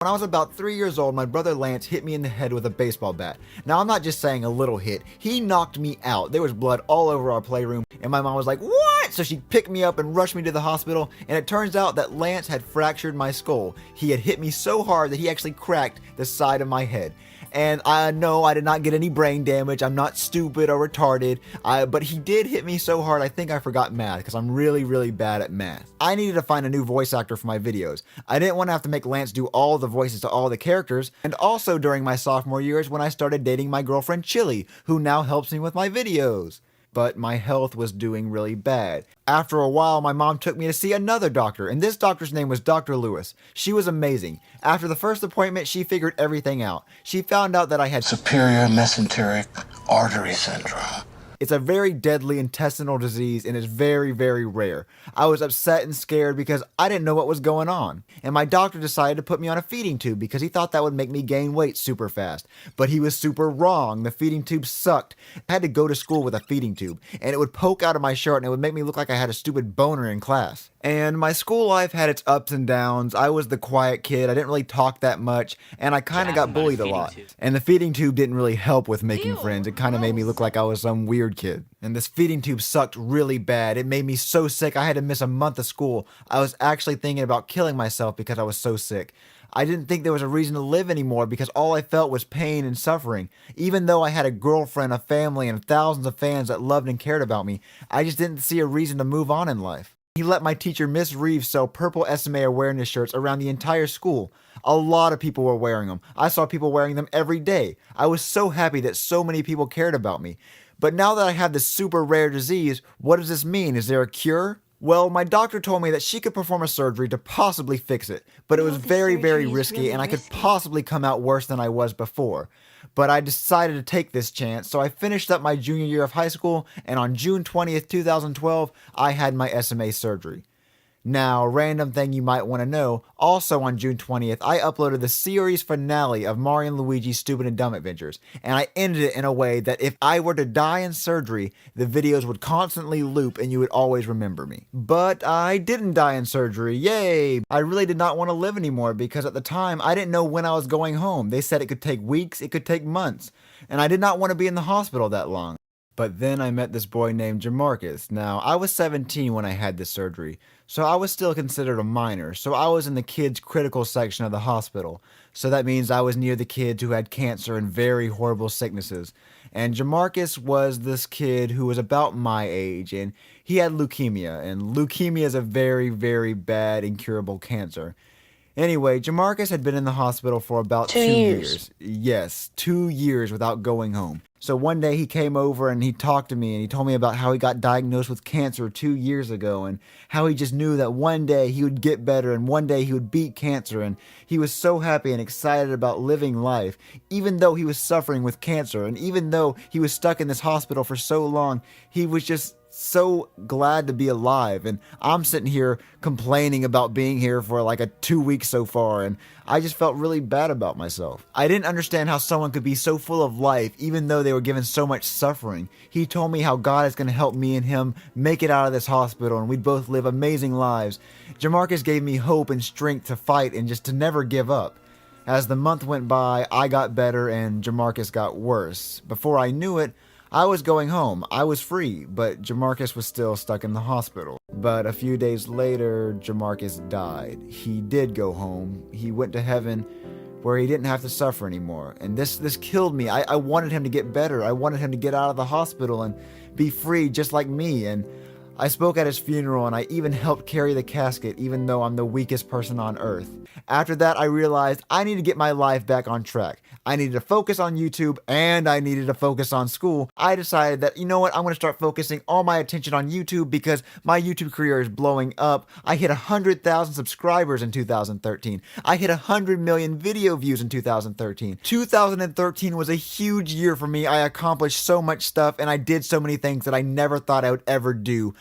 When I was about 3 years old, my brother Lance hit me in the head with a baseball bat. Now, I'm not just saying a little hit. He knocked me out. There was blood all over our playroom, and my mom was like, "What?" So she picked me up and rushed me to the hospital, and it turns out that Lance had fractured my skull. He had hit me so hard that he actually cracked the side of my head. And I know I did not get any brain damage. I'm not stupid or retarded. But he did hit me so hard I think I forgot math because I'm really bad at math. I needed to find a new voice actor for my videos. I didn't want to have to make Lance do all the voices to all the characters. And also during my sophomore years when I started dating my girlfriend Chili, who now helps me with my videos. But my health was doing really bad. After a while, my mom took me to see another doctor, and this doctor's name was Dr. Lewis. She was amazing. After the first appointment, she figured everything out. She found out that I had superior mesenteric artery syndrome. It's a very deadly intestinal disease and it's very rare. I was upset and scared because I didn't know what was going on. And my doctor decided to put me on a feeding tube because he thought that would make me gain weight super fast. But he was super wrong. The feeding tube sucked. I had to go to school with a feeding tube and it would poke out of my shirt and it would make me look like I had a stupid boner in class. And my school life had its ups and downs. I was the quiet kid. I didn't really talk that much and I kind of got bullied a lot. And the feeding tube didn't really help with making friends. It kind of made me look like I was some weird kid. And this feeding tube sucked really bad. It made me so sick I had to miss a month of school. I was actually thinking about killing myself because I was so sick. I didn't think there was a reason to live anymore because all I felt was pain and suffering. Even though I had a girlfriend, a family, and thousands of fans that loved and cared about me, I just didn't see a reason to move on in life. He let my teacher, Miss Reeves, sell purple SMA awareness shirts around the entire school. A lot of people were wearing them. I saw people wearing them every day. I was so happy that so many people cared about me. But now that I have this super rare disease, what does this mean? Is there a cure? Well, my doctor told me that she could perform a surgery to possibly fix it, but it was very risky and I could possibly come out worse than I was before. But I decided to take this chance, so I finished up my junior year of high school, and on June 20th, 2012, I had my SMA surgery. Now, random thing you might want to know, also on June 20th, I uploaded the series finale of Mario and Luigi's Stupid and Dumb Adventures, and I ended it in a way that if I were to die in surgery, the videos would constantly loop and you would always remember me. But I didn't die in surgery, yay! I really did not want to live anymore because at the time, I didn't know when I was going home. They said it could take weeks, it could take months, and I did not want to be in the hospital that long. But then I met this boy named Jamarcus. Now, I was 17 when I had this surgery, so I was still considered a minor, so I was in the kids' critical section of the hospital. So that means I was near the kids who had cancer and very horrible sicknesses. And Jamarcus was this kid who was about my age, and he had leukemia, and leukemia is a very bad incurable cancer. Anyway, Jamarcus had been in the hospital for about 2 years. Yes, 2 years without going home. So one day he came over and he talked to me and he told me about how he got diagnosed with cancer 2 years ago and how he just knew that one day he would get better and one day he would beat cancer, and he was so happy and excited about living life even though he was suffering with cancer, and even though he was stuck in this hospital for so long, he was just so glad to be alive. And I'm sitting here complaining about being here for like a 2 weeks so far, and I just felt really bad about myself. I didn't understand how someone could be so full of life even though they were given so much suffering. He told me how God is going to help me and him make it out of this hospital and we'd both live amazing lives. Jamarcus gave me hope and strength to fight and just to never give up. As the month went by, I got better and Jamarcus got worse. Before I knew it, I was going home. I was free, but Jamarcus was still stuck in the hospital. But a few days later, Jamarcus died. He did go home. He went to heaven where he didn't have to suffer anymore. And this killed me. I wanted him to get better. I wanted him to get out of the hospital and be free just like me. And I spoke at his funeral and I even helped carry the casket even though I'm the weakest person on earth. After that, I realized I need to get my life back on track. I needed to focus on YouTube and I needed to focus on school. I decided that, you know what, I'm going to start focusing all my attention on YouTube because my YouTube career is blowing up. I hit 100,000 subscribers in 2013. I hit 100 million video views in 2013. 2013 was a huge year for me. I accomplished so much stuff and I did so many things that I never thought I would ever do.